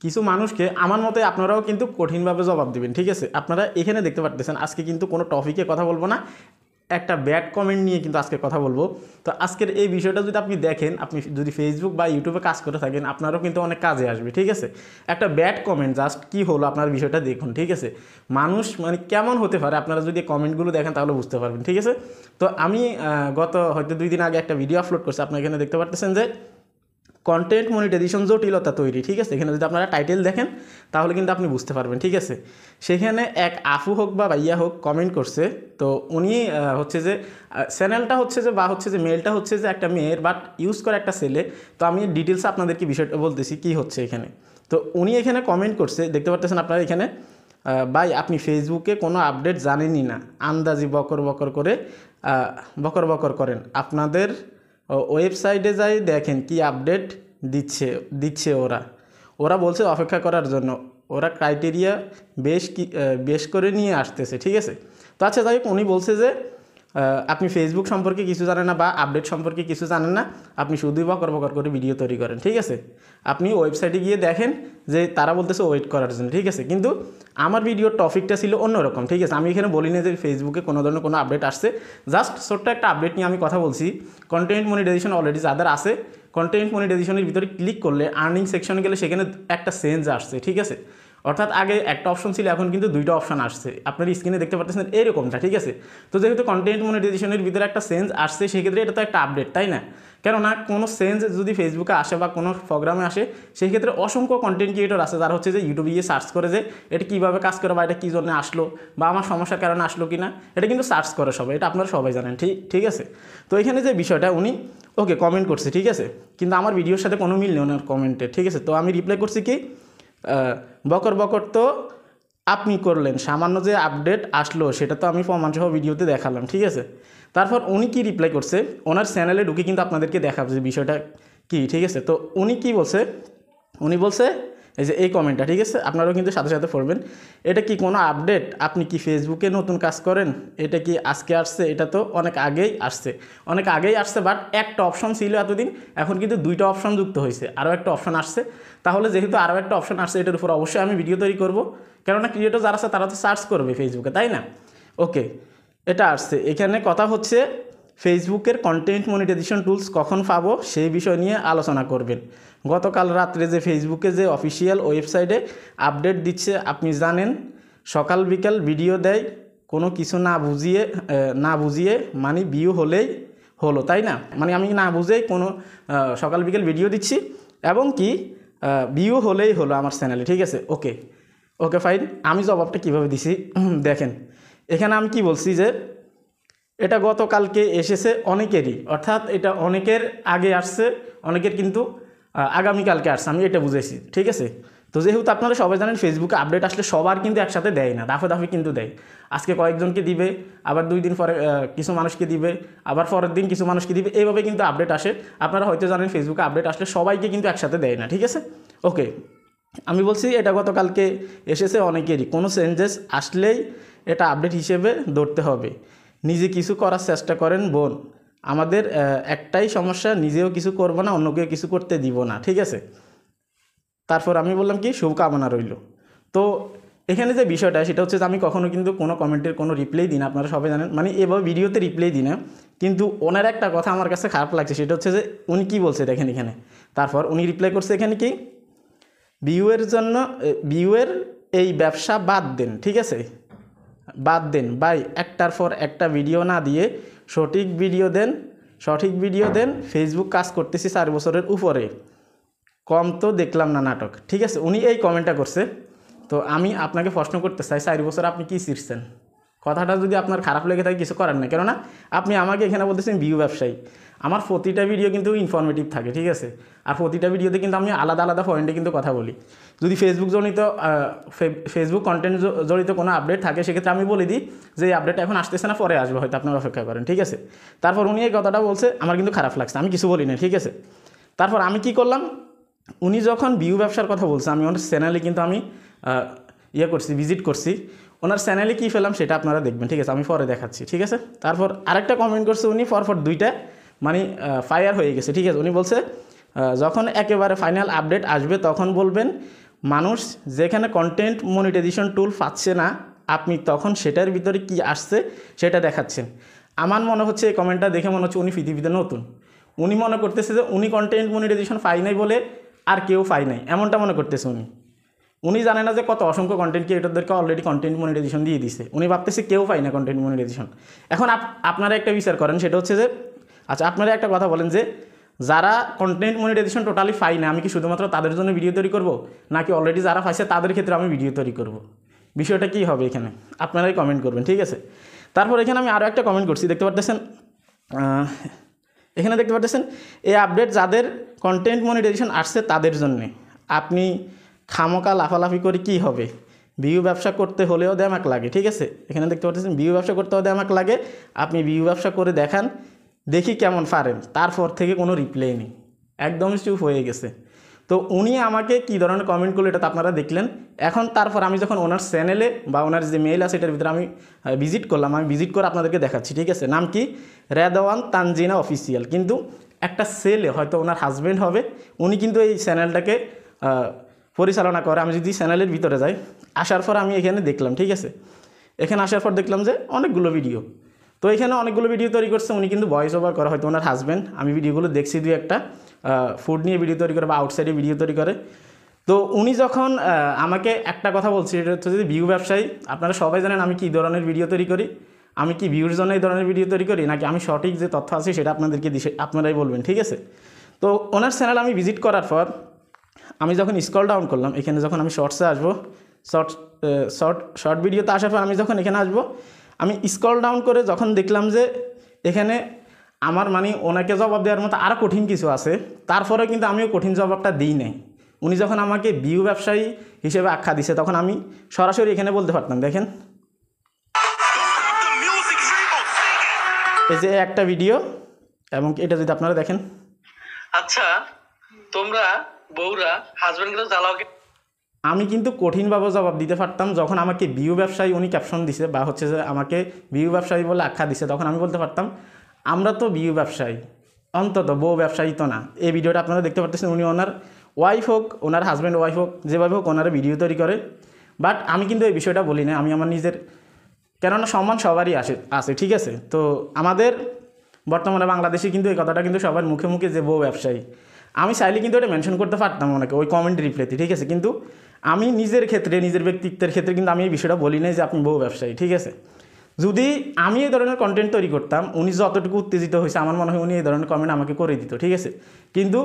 কিছু মানুষকে আমার মতে আপনারাও কিন্তু কঠিনভাবে জবাব দিবেন, ঠিক আছে। আপনারা এখানে দেখতে পারতেছেন আজকে কিন্তু কোনো টপিকে কথা বলবো না, একটা ব্যাড কমেন্ট নিয়ে কিন্তু আজকে কথা বলবো। তো আজকের এই বিষয়টা যদি আপনি দেখেন, আপনি যদি ফেসবুক বা ইউটিউবে কাজ করে থাকেন, আপনারও কিন্তু অনেক কাজে আসবে, ঠিক আছে। একটা ব্যাড কমেন্ট জাস্ট কী হলো আপনার বিষয়টা দেখুন, ঠিক আছে। মানুষ মানে কেমন হতে পারে আপনারা যদি কমেন্টগুলো দেখেন তাহলে বুঝতে পারবেন, ঠিক আছে। তো আমি গত হয়তো 2 দিন আগে একটা ভিডিও আপলোড করছি, আপনারা এখানে দেখতে পারতেছেন যে কন্টেন্ট মনিটাইজেশন জটিলতা তৈরি, ঠিক আছে। এখানে যদি আপনারা টাইটেল দেখেন তাহলে কিন্তু আপনি বুঝতে পারবেন, ঠিক আছে। সেখানে এক আফু হোক বা ভাইয়া হোক কমেন্ট করছে। তো উনি হচ্ছে যে চ্যানেলটা হচ্ছে যে বা হচ্ছে যে মেলটা হচ্ছে যে একটা মেয়ের, বাট ইউজ করে একটা ছেলে। তো আমি ডিটেলসে আপনাদেরকে বিষয়টা বলতেছি কী হচ্ছে এখানে। তো উনি এখানে কমেন্ট করছে, দেখতে পাচ্ছেন আপনারা এখানে, ভাই আপনি ফেসবুকে কোনো আপডেট জানেনই না, আন্দাজি বকর বকর করে বকর বকর করেন, আপনাদের ওয়েবসাইটে যাই দেখেন কি আপডেট দিচ্ছে ওরা বলছে অপেক্ষা করার জন্য, ওরা ক্রাইটেরিয়া বেশ করে নিয়ে আসতেছে, ঠিক আছে। তো আচ্ছা যাই হোক, উনি বলছে যে আপনি ফেসবুক সম্পর্কে কিছু জানেন না বা আপডেট সম্পর্কে কিছু জানেন না, আপনি শুধুই বকর বকর করে ভিডিও তৈরি করেন, ঠিক আছে। আপনি ওয়েবসাইটে গিয়ে দেখেন যে তারা বলতেছে ওয়েট করার জন্য, ঠিক আছে। কিন্তু আমার ভিডিওর টপিকটা ছিল অন্যরকম, ঠিক আছে। আমি এখানে বলি না যে ফেসবুকে কোনো ধরনের কোনো আপডেট আসছে, জাস্ট ছোট্ট একটা আপডেট নিয়ে আমি কথা বলছি। কন্টেন্ট মনিটাইজেশন অলরেডি যাদের আছে, কন্টেন্ট মনিটাইজেশনের ভিতরে ক্লিক করলে আর্নিং সেকশনে গেলে সেখানে একটা চেঞ্জ আসছে, ঠিক আছে। অর্থাৎ আগে একটা অপশন ছিল, এখন কিন্তু 2টা অপশন আসছে, আপনার স্ক্রিনে দেখতে পাচ্ছেন এরকমটা, ঠিক আছে। তো যেহেতু কন্টেন্ট মনিটাইজেশনের ভিতরে একটা চেঞ্জ আসছে, সেক্ষেত্রে এটা তো একটা আপডেট, তাই না। কেননা কোনো চেঞ্জ যদি ফেসবুকে আসে বা কোনো প্রোগ্রামে আসে, সেই ক্ষেত্রে অসংখ্য কন্টেন্ট ক্রিয়েটর আছে যারা হচ্ছে যে ইউটিউবে গিয়ে সার্চ করে যে এটা কীভাবে কাজ করে বা এটা কী জন্য আসলো বা আমার সমস্যার কারণে আসলো কি না, এটা কিন্তু সার্চ করে সবাই, এটা আপনারা সবাই জানেন, ঠিক আছে। তো এখানে যে বিষয়টা উনি ওকে কমেন্ট করছে, ঠিক আছে, কিন্তু আমার ভিডিওর সাথে কোনো মিল নেই ওনার কমেন্টে, ঠিক আছে। তো আমি রিপ্লাই করছি কি, বকর বকর তো আপনি করলেন, সামান্য যে আপডেট আসলো সেটা তো আমি প্রমাণসহ ভিডিওতে দেখালাম, ঠিক আছে। তারপর উনি কি রিপ্লাই করছে, ওনার চ্যানেলে ঢুকে কিন্তু আপনাদেরকে দেখাবো যে বিষয়টা কী, ঠিক আছে। তো উনি কি বলছে, উনি বলছে এই যে এই কমেন্টটা, ঠিক আছে, আপনারাও কিন্তু সাথে সাথে পড়বেন। এটা কি কোনো আপডেট? আপনি কি ফেসবুকে নতুন কাজ করেন? এটা কি আজকে আসছে? এটা তো অনেক আগেই আসছে, বাট একটা অপশন ছিল এতদিন, এখন কিন্তু 2টা অপশন যুক্ত হয়েছে, আরও একটা অপশন আসছে। তাহলে যেহেতু আরও একটা অপশন আসছে, এটার উপর অবশ্যই আমি ভিডিও তৈরি করব, কেননা ক্রিয়েটর যারা আছে তারা তো সার্চ করবে ফেসবুকে, তাই না। ওকে, এটা আসছে। এখানে কথা হচ্ছে ফেসবুকের কন্টেন্ট মনিটাইজেশন টুলস কখন পাবো সেই বিষয় নিয়ে আলোচনা করবেন। গতকাল রাত্রে যে ফেসবুকে যে অফিসিয়াল ওয়েবসাইটে আপডেট দিচ্ছে আপনি জানেন, সকাল বিকাল ভিডিও দেয়, কোনো কিছু না বুঝিয়ে মানে ভিউ হলেই হলো, তাই না। মানে আমি না বুঝেই কোনো সকাল বিকাল ভিডিও দিচ্ছি এবং কি ভিউ হলেই হলো আমার চ্যানেলে, ঠিক আছে। Okay fine. আমি জবাবটা কীভাবে দিছি দেখেন, এখানে আমি কি বলছি যে এটা গতকালকে এসেছে অনেকেরই, অর্থাৎ এটা অনেকের আগে আসছে, অনেকের কিন্তু আগামীকালকে আসছে, আমি এটা বুঝেছি, ঠিক আছে। তো যেহেতু আপনারা সবাই জানেন ফেসবুকে আপডেট আসলে সবার কিন্তু একসাথে দেয় না, দাফে দাফে কিন্তু দেয়। আজকে কয়েকজনকে দিবে, আবার 2 দিন পরে কিছু মানুষকে দিবে, আবার পরের দিন কিছু মানুষকে দিবে, এইভাবে কিন্তু আপডেট আসে। আপনারা হয়তো জানেন ফেসবুকে আপডেট আসলে সবাইকে কিন্তু একসাথে দেয় না, ঠিক আছে। ওকে, আমি বলছি এটা গতকালকে এসেছে অনেকেরই, কোনো চেঞ্জেস আসলেই এটা আপডেট হিসেবে ধরতে হবে। নিজে কিছু করার চেষ্টা করেন বোন, আমাদের একটাই সমস্যা, নিজেও কিছু করবো না, অন্যকেও কিছু করতে দিব না, ঠিক আছে। তারপর আমি বললাম কি শুভকামনা রইল। তো এখানে যে বিষয়টা সেটা হচ্ছে যে আমি কখনো কিন্তু কোনো কমেন্টের কোনো রিপ্লাই দিই না, আপনারা সবাই জানেন, মানে এভাবে ভিডিওতে রিপ্লাই দিই না। কিন্তু ওনার একটা কথা আমার কাছে খারাপ লাগছে, সেটা হচ্ছে যে উনি কী বলছে দেখেন এখানে। তারপর উনি রিপ্লাই করছে এখানে কি, ভিউয়ের এই ব্যবসা বাদ দেন, ঠিক আছে, বাদ দেন ভাই, একটার পর একটা ভিডিও না দিয়ে সঠিক ভিডিও দেন। ফেসবুক কাজ করতেছি 4 বছরের উপরে, কম তো দেখলাম না নাটক, ঠিক আছে। উনি এই কমেন্টটা করছে। তো আমি আপনাকে প্রশ্ন করতে চাই, 4 বছর আপনি কী শিখছেন? কথাটা যদি আপনার খারাপ লেগে থাকে কিছু করার নেই, কেননা আপনি আমাকে এখানে বলতেছেন ভিউ ব্যবসায়ী। আমার প্রতিটা ভিডিও কিন্তু ইনফরমেটিভ থাকে, ঠিক আছে। আর প্রতিটা ভিডিওতে কিন্তু আমি আলাদা আলাদা পয়েন্টে কিন্তু কথা বলি। যদি ফেসবুক কন্টেন্ট জড়িত কোনো আপডেট থাকে, সেক্ষেত্রে আমি বলে দিই যে এই আপডেট এখন আসতেছে না, পরে আসবে, হয়তো আপনারা অপেক্ষা করেন, ঠিক আছে। তারপর উনি এই কথাটা বলছে, আমার কিন্তু খারাপ লাগছে, আমি কিছু বলি না, ঠিক আছে। তারপর আমি কি করলাম, উনি যখন ভিউ ব্যবসার কথা বলছে, আমি ওনার চ্যানেলে কিন্তু আমি ভিজিট করছি, ওনার চ্যানেলে কী পেলাম সেটা আপনারা দেখবেন, ঠিক আছে, আমি পরে দেখাচ্ছি, ঠিক আছে। তারপর আরেকটা কমেন্ট করছে উনি, পরপর 2টা মানে ফায়ার হয়ে গেছে, ঠিক আছে। উনি বলছে যখন একেবারে ফাইনাল আপডেট আসবে তখন বলবেন, মানুষ যেখানে কন্টেন্ট মনিটাইজেশন টুল পাচ্ছে না, আপনি তখন সেটার ভিতরে কি আসছে সেটা দেখাচ্ছেন। আমার মনে হচ্ছে এই কমেন্টটা দেখে মনে হচ্ছে উনি পৃথিবীতে নতুন। উনি মনে করতেছে যে উনি কন্টেন্ট মনিটাইজেশন পাই নাই বলে আর কেউ পাই নাই, এমনটা মনে করতেছে উনি জানে না যে কত অসংখ্য কন্টেন্ট ক্রিয়েটরদেরকে অলরেডি কন্টেন্ট মনিটাইজেশন দিয়ে দিছে। উনি ভাবতেছে কেউ পায় না কন্টেন্ট মনিটাইজেশন। এখন আপনারা একটা বিচার করেন, সেটা হচ্ছে যে আচ্ছা আপনারা একটা কথা বলেন যে যারা কন্টেন্ট মনিটাইজেশন টোটালি পাই না, আমি কি শুধুমাত্র তাদের জন্য ভিডিও তৈরি করব, নাকি অলরেডি যারা পাইছে তাদের ক্ষেত্রে আমি ভিডিও তৈরি করব? বিষয়টা কী হবে এখানে আপনারাই কমেন্ট করবেন, ঠিক আছে? তারপর এখানে আমি আরও একটা কমেন্ট করছি, দেখতে পারতেছেন, এখানে দেখতে পারতেছেন এই আপডেট যাদের কন্টেন্ট মনিটাইজেশন আসছে তাদের জন্যে। আপনি খামোকা লাফালাফি করে কি হবে? ভিউ ব্যবসা করতে হলেও দেমাক লাগে, ঠিক আছে? এখানে দেখতে পাচ্ছেন ভিউ ব্যবসা করতেও দেমাক লাগে। আপনি ভিউ ব্যবসা করে দেখান, দেখি কেমন পারেন। তারপর থেকে কোনো রিপ্লাই নেই, একদম চুপ হয়ে গেছে। তো উনি আমাকে কী ধরনের কমেন্ট করলো এটা তো আপনারা দেখলেন। এখন তারপর আমি যখন ওনার চ্যানেলে বা ওনার যে মেইল আছে এটার ভিতরে আমি ভিজিট করলাম, আমি ভিজিট করে আপনাদেরকে দেখাচ্ছি, ঠিক আছে? নাম কি? রেদওয়ান তানজিনা অফিসিয়াল। কিন্তু একটা ছেলে, হয়তো ওনার হাজব্যান্ড হবে, উনি কিন্তু এই চ্যানেলটাকে পরিচালনা করে। আমি যদি চ্যানেলের ভিতরে যাই, আসার পর আমি এখানে দেখলাম, ঠিক আছে? এখানে আসার পর দেখলাম যে অনেকগুলো ভিডিও, তো এখানে অনেকগুলো ভিডিও তৈরি করছে উনি, কিন্তু ভয়েস ওভার করে, হয়তো ওনার হাজব্যান্ড। আমি ভিডিওগুলো দেখছি, দুই একটা ফুড নিয়ে ভিডিও তৈরি করে বা আউটসাইডে ভিডিও তৈরি করে। তো উনি যখন আমাকে একটা কথা বলছে, এটা হচ্ছে যদি ভিউ ব্যবসায়ী, আপনারা সবাই জানেন আমি কী ধরনের ভিডিও তৈরি করি, আমি কি ভিউর জন্য এই ধরনের ভিডিও তৈরি করি, নাকি আমি সঠিক যে তথ্য আছে সেটা আপনাদেরকে দিই, আপনারাই বলবেন, ঠিক আছে? তো ওনার চ্যানেল আমি ভিজিট করার পর আমি যখন স্ক্রল ডাউন করলাম, এখানে যখন আমি শর্টসে আসবো, শর্ট ভিডিওতে আসার পর আমি যখন এখানে আসবো, আমি স্ক্রল ডাউন করে যখন দেখলাম যে এখানে আমার মানে ওনাকে জবাব দেওয়ার মতো আরও কঠিন কিছু আছে, তারপরে কিন্তু আমিও কঠিন জবাবটা দিই নাই। উনি যখন আমাকে ভিউ ব্যবসায়ী হিসেবে আখ্যা দিছে, তখন আমি সরাসরি এখানে বলতে পারতাম, দেখেন এই যে একটা ভিডিও, এবং এটা যদি আপনারা দেখেন, আচ্ছা তোমরা বউরা হাজবেন্ডকে জ্বালাও। আমি কিন্তু কঠিনভাবে জবাব দিতে পারতাম। যখন আমাকে ভিউ ব্যবসায়ী উনি ক্যাপশন দিছে, বা হচ্ছে যে আমাকে ভিউ ব্যবসায়ী বলে আখ্যা দিছে, তখন আমি বলতে পারতাম আমরা তো ভিউ ব্যবসায়ী, অন্তত বউ ব্যবসায়ী তো না। এই ভিডিওটা আপনারা দেখতে পাচ্ছেন, উনি ওনার ওয়াইফ হোক, ওনার হাজব্যান্ড ওয়াইফ হোক, যেভাবে হোক ওনারা ভিডিও তৈরি করে। বাট আমি কিন্তু এই বিষয়টা বলি না, আমি আমার নিজের, কেননা সম্মান সবারই আছে, ঠিক আছে? তো আমাদের বর্তমানে বাংলাদেশে কিন্তু এই কথাটা কিন্তু সবার মুখে মুখে যে বউ ব্যবসায়ী, আমি চাইলে কিন্তু এটা মেনশন করতে পারতাম ওনাকে ওই কমেন্ট রিপ্লাইতে, ঠিক আছে? কিন্তু আমি নিজের ক্ষেত্রে, নিজের ব্যক্তিত্বের ক্ষেত্রে কিন্তু আমি এই বিষয়টা বলি নাই যে আপনি বউ ব্যবসায়ী, ঠিক আছে? যদি আমি এই ধরনের কন্টেন্ট তৈরি করতাম, উনি যতটুকু উত্তেজিত হয়েছে আমার মনে হয় উনি এই ধরনের কমেন্ট আমাকে করে দিত, ঠিক আছে? কিন্তু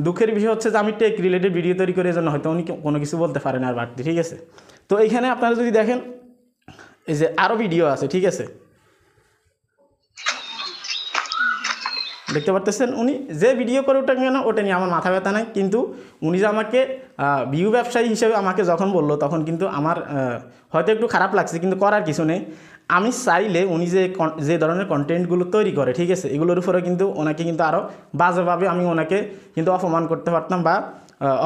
দুঃখের বিষয় হচ্ছে যে আমি টেক রিলেটেড ভিডিও তৈরি করে, এজন্য হয়তো উনি কোনো কিছু বলতে পারেন আর বাড়তি, ঠিক আছে? তো এইখানে আপনারা যদি দেখেন, এই যে আরও ভিডিও আছে, ঠিক আছে? দেখতে পারতেছেন উনি যে ভিডিও করে ওটা কেন, ওটা নিয়ে আমার মাথা ব্যথা নাই। কিন্তু উনি যে আমাকে ভিউ ব্যবসায়ী হিসেবে আমাকে যখন বললো, তখন কিন্তু আমার হয়তো একটু খারাপ লাগছে, কিন্তু করার কিছু নেই। আমি চাইলে উনি যে ধরনের কন্টেন্টগুলো তৈরি করে, ঠিক আছে, এগুলোর উপরে কিন্তু ওনাকে কিন্তু আরও বাজেভাবে আমি ওনাকে কিন্তু অপমান করতে পারতাম, বা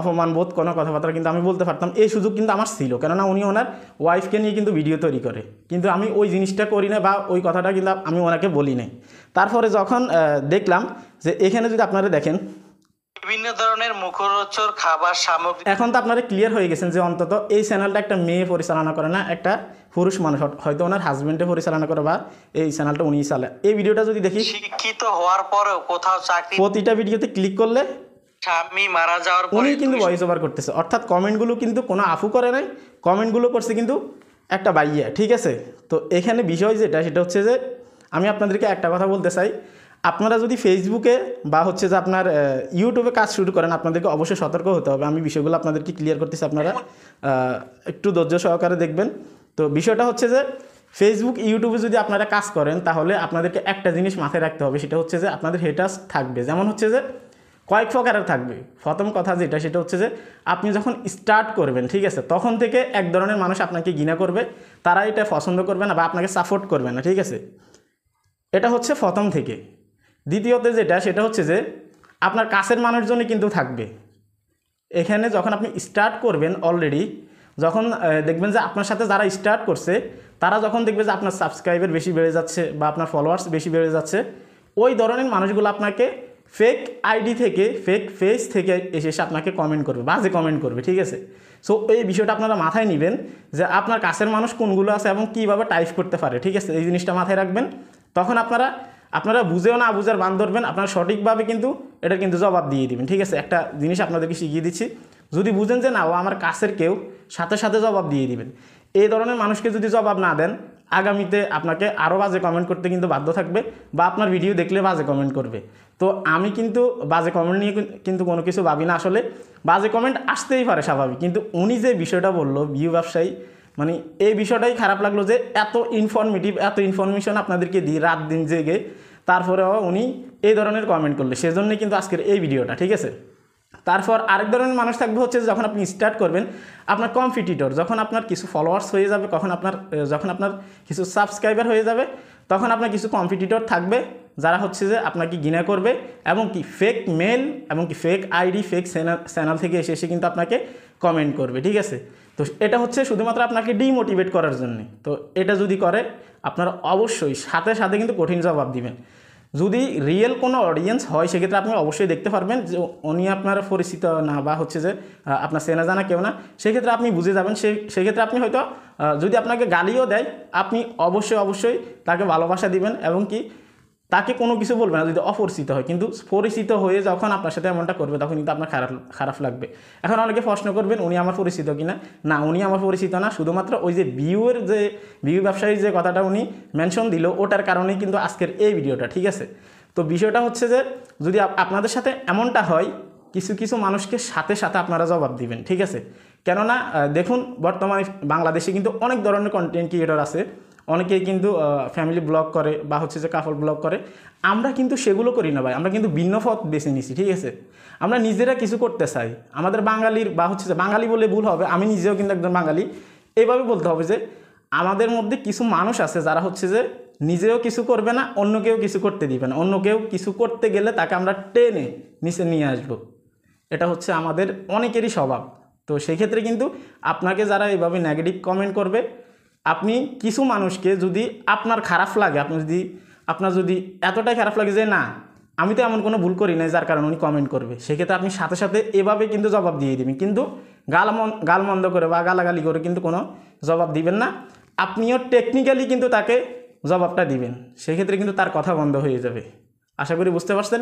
অপমান বোধ কোনো কথাবার্তা কিন্তু আমি বলতে পারতাম। এই সুযোগ কিন্তু আমার ছিল, কেননা উনি ওনার ওয়াইফকে নিয়ে কিন্তু ভিডিও তৈরি করে, কিন্তু আমি ওই জিনিসটা করি না, বা ওই কথাটা কিন্তু আমি ওনাকে বলি নাই। তারপরে যখন দেখলাম যে এখানে যদি আপনারা দেখেন বিভিন্ন ধরনের মুখরোচক খাবার সামগ্রী, এখন তো আপনারা ক্লিয়ার হয়ে গেছেন যে অন্তত এই চ্যানেলটা একটা মেয়ে পরিচালনা করে না, একটা পুরুষ মানুষ, হয়তো ওনার হাজব্যান্ডে পরিচালনা করে, বা এই চ্যানেলটা উনিই চালায়। এই ভিডিওটা যদি দেখি, শিক্ষিত হওয়ার পরেও কোথাও চাকরি, প্রতিটা ভিডিওতে ক্লিক করলে স্বামী মারা যাওয়ার উনি পরে কিন্তু ভয়েস ওভার করতেছে, অর্থাৎ কমেন্টগুলো কিন্তু কোনো আফু করে নাই, কমেন্টগুলো করছে কিন্তু একটা বাইয়া, ঠিক আছে? তো এখানে বিষয় যেটা, সেটা হচ্ছে যে আমি আপনাদেরকে একটা কথা বলতে চাই, আপনারা যদি ফেসবুকে বা হচ্ছে যে আপনার ইউটিউবে কাজ শুরু করেন, আপনাদেরকে অবশ্যই সতর্ক হতে হবে। আমি বিষয়গুলো আপনাদেরকে ক্লিয়ার করতেছি, আপনারা একটু ধৈর্য সহকারে দেখবেন। তো বিষয়টা হচ্ছে যে ফেসবুক ইউটিউবে যদি আপনারা কাজ করেন, তাহলে আপনাদেরকে একটা জিনিস মাথায় রাখতে হবে, সেটা হচ্ছে যে আপনাদের হেটার্স থাকবে, যেমন হচ্ছে যে কয়েক প্রকারের থাকবে। প্রথম কথা যেটা, সেটা হচ্ছে যে আপনি যখন স্টার্ট করবেন, ঠিক আছে, তখন থেকে এক ধরনের মানুষ আপনাকে ঘৃণা করবে, তারা এটা পছন্দ করবে না বা আপনাকে সাপোর্ট করবে না, ঠিক আছে? এটা হচ্ছে প্রথম থেকে। দ্বিতীয়তে যেটা, সেটা হচ্ছে যে আপনার কাছের মানুষজনই কিন্তু থাকবে। এখানে যখন আপনি স্টার্ট করবেন, অলরেডি যখন দেখবেন যে আপনার সাথে যারা স্টার্ট করছে, তারা যখন দেখবে যে আপনার সাবস্ক্রাইবার বেশি বেড়ে যাচ্ছে বা আপনার ফলোয়ার্স বেশি বেড়ে যাচ্ছে, ওই ধরনের মানুষগুলো আপনাকে ফেক আইডি থেকে ফেক পেজ থেকে এসে আপনাকে কমেন্ট করবে, বাজে কমেন্ট করবে, ঠিক আছে। সো এই বিষয়টা আপনারা মাথায় নেবেন যে আপনার কাছের মানুষ কোনগুলো আছে এবং কীভাবে টাইপ করতে পারে, ঠিক আছে। এই জিনিসটা মাথায় রাখবেন। তখন আপনারা বুঝেও না বুঝার বান ধরবেন, আপনারা সঠিকভাবে কিন্তু এটার কিন্তু জবাব দিয়ে দিবেন, ঠিক আছে। একটা জিনিস আপনাদেরকে শিখিয়ে দিচ্ছি, যদি বুঝেন যে না ও আমার কাছের কেউ, সাথে সাথে জবাব দিয়ে দিবেন। এই ধরনের মানুষকে যদি জবাব না দেন, আগামীতে আপনাকে আরও বাজে কমেন্ট করতে কিন্তু বাধ্য থাকবে, বা আপনার ভিডিও দেখলে বাজে কমেন্ট করবে। তো আমি কিন্তু বাজে কমেন্ট নিয়ে কিন্তু কোনো কিছু ভাবি না। আসলে বাজে কমেন্ট আসতেই পারে, স্বাভাবিক, কিন্তু উনি যে বিষয়টা বললো ভিউ ব্যবসায়ী, মানে এই বিষয়টাই খারাপ লাগলো যে এত ইনফরমেটিভ, এত ইনফরমেশন আপনাদেরকে দিই রাত দিন জেগে, তারপরেও উনি এই ধরনের কমেন্ট করলে, সেজন্যই কিন্তু আজকের এই ভিডিওটা, ঠিক আছে। তারপর আরেক ধরনের মানুষ থাকবে হচ্ছে যখন আপনি স্টার্ট করবেন, আপনার কম্পিটিটর, যখন আপনার কিছু ফলোয়ার্স হয়ে যাবে, যখন আপনার কিছু সাবস্ক্রাইবার হয়ে যাবে, তখন আপনার কিছু কম্পিটিটর থাকবে যারা হচ্ছে যে আপনাকে ঘৃণা করবে, এবং কি ফেক মেল এবং কি ফেক আইডি, ফেক চ্যানেল থেকে এসে কিন্তু আপনাকে কমেন্ট করবে, ঠিক আছে। তো এটা হচ্ছে শুধুমাত্র আপনাকে ডিমোটিভেট করার জন্য। তো এটা যদি করে, আপনারা অবশ্যই সাথে সাথে কিন্তু কঠিন জবাব দিবেন। যদি রিয়েল কোনো অডিয়েন্স হয়, সেক্ষেত্রে আপনি অবশ্যই দেখতে পারবেন যে উনি আপনার পরিচিত না, বা হচ্ছে যে আপনার চেনা জানা কেউ না, সেক্ষেত্রে আপনি বুঝে যাবেন। সেক্ষেত্রে আপনি হয়তো যদি আপনাকে গালিও দেয়, আপনি অবশ্যই তাকে ভালোবাসা দিবেন, এবং কি তাকে কোনো কিছু বলবে না যদি অপরিচিত হয়। কিন্তু পরিচিত হয়ে যখন আপনার সাথে এমনটা করবে, তখন কিন্তু আপনার খারাপ লাগবে। এখন অনেকে প্রশ্ন করবেন উনি আমার পরিচিত কিনা। না, উনি আমার পরিচিত না, শুধুমাত্র ওই যে ভিউ ব্যবসায়ীর যে কথাটা উনি মেনশন দিল, ওটার কারণেই কিন্তু আজকের এই ভিডিওটা, ঠিক আছে। তো বিষয়টা হচ্ছে যে যদি আপনাদের সাথে এমনটা হয়, কিছু মানুষকে সাথে সাথে আপনারা জবাব দিবেন, ঠিক আছে। কেননা দেখুন, বর্তমানে বাংলাদেশে কিন্তু অনেক ধরনের কন্টেন্ট ক্রিয়েটর আছে, অনেকেই কিন্তু ফ্যামিলি ব্লগ করে, বা হচ্ছে যে কাপল ব্লগ করে। আমরা কিন্তু সেগুলো করি না ভাই, আমরা কিন্তু ভিন্ন পথ বেছে নিছি, ঠিক আছে। আমরা নিজেরা কিছু করতে চাই, আমাদের বাঙালির, বা হচ্ছে যে বাঙালি বলে ভুল হবে, আমি নিজেও কিন্তু একজন বাঙালি, এইভাবে বলতে হবে যে আমাদের মধ্যে কিছু মানুষ আছে যারা হচ্ছে যে নিজেও কিছু করবে না, অন্য কেউ কিছু করতে দিবে না, অন্য কেউ কিছু করতে গেলে তাকে আমরা টেনে নিচে নিয়ে আসবো। এটা হচ্ছে আমাদের অনেকেরই স্বভাব। তো সেই ক্ষেত্রে কিন্তু আপনাকে যারা এইভাবে নেগেটিভ কমেন্ট করবে, আপনি কিছু মানুষকে যদি আপনার খারাপ লাগে, আপনার যদি এতটাই খারাপ লাগে যে না আমি তো এমন কোনো ভুল করি না যার কারণে উনি কমেন্ট করবে, সেক্ষেত্রে আপনি সাথে সাথে এভাবে কিন্তু জবাব দিয়ে দিবেন। কিন্তু গালমন্দ করে বা গালাগালি করে কিন্তু কোনো জবাব দিবেন না। আপনিও টেকনিক্যালি কিন্তু তাকে জবাবটা দিবেন, সেক্ষেত্রে কিন্তু তার কথা বন্ধ হয়ে যাবে। আশা করি বুঝতে পারছেন।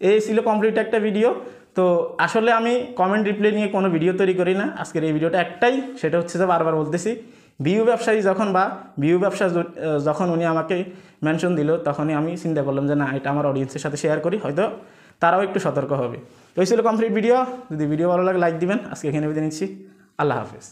এই ছিল কমপ্লিট একটা ভিডিও। তো আসলে আমি কমেন্ট রিপ্লাই নিয়ে কোনো ভিডিও তৈরি করি না। আজকের এই ভিডিওটা একটাই, সেটা হচ্ছে যে বারবার বলতেছি, ভিউ ব্যবসায়ী ভিউ ব্যবসা যখন উনি আমাকে মেনশন দিল, তখনই আমি চিন্তা করলাম যে না, এটা আমার অডিয়েন্সের সাথে শেয়ার করি, হয়তো তারাও একটু সতর্ক হবে। তো এই ছিল কমপ্লিট ভিডিও। যদি ভিডিও ভালো লাগে লাইক দিবেন। আজকে এখানে বিদায় নিচ্ছি। আল্লাহ হাফেজ।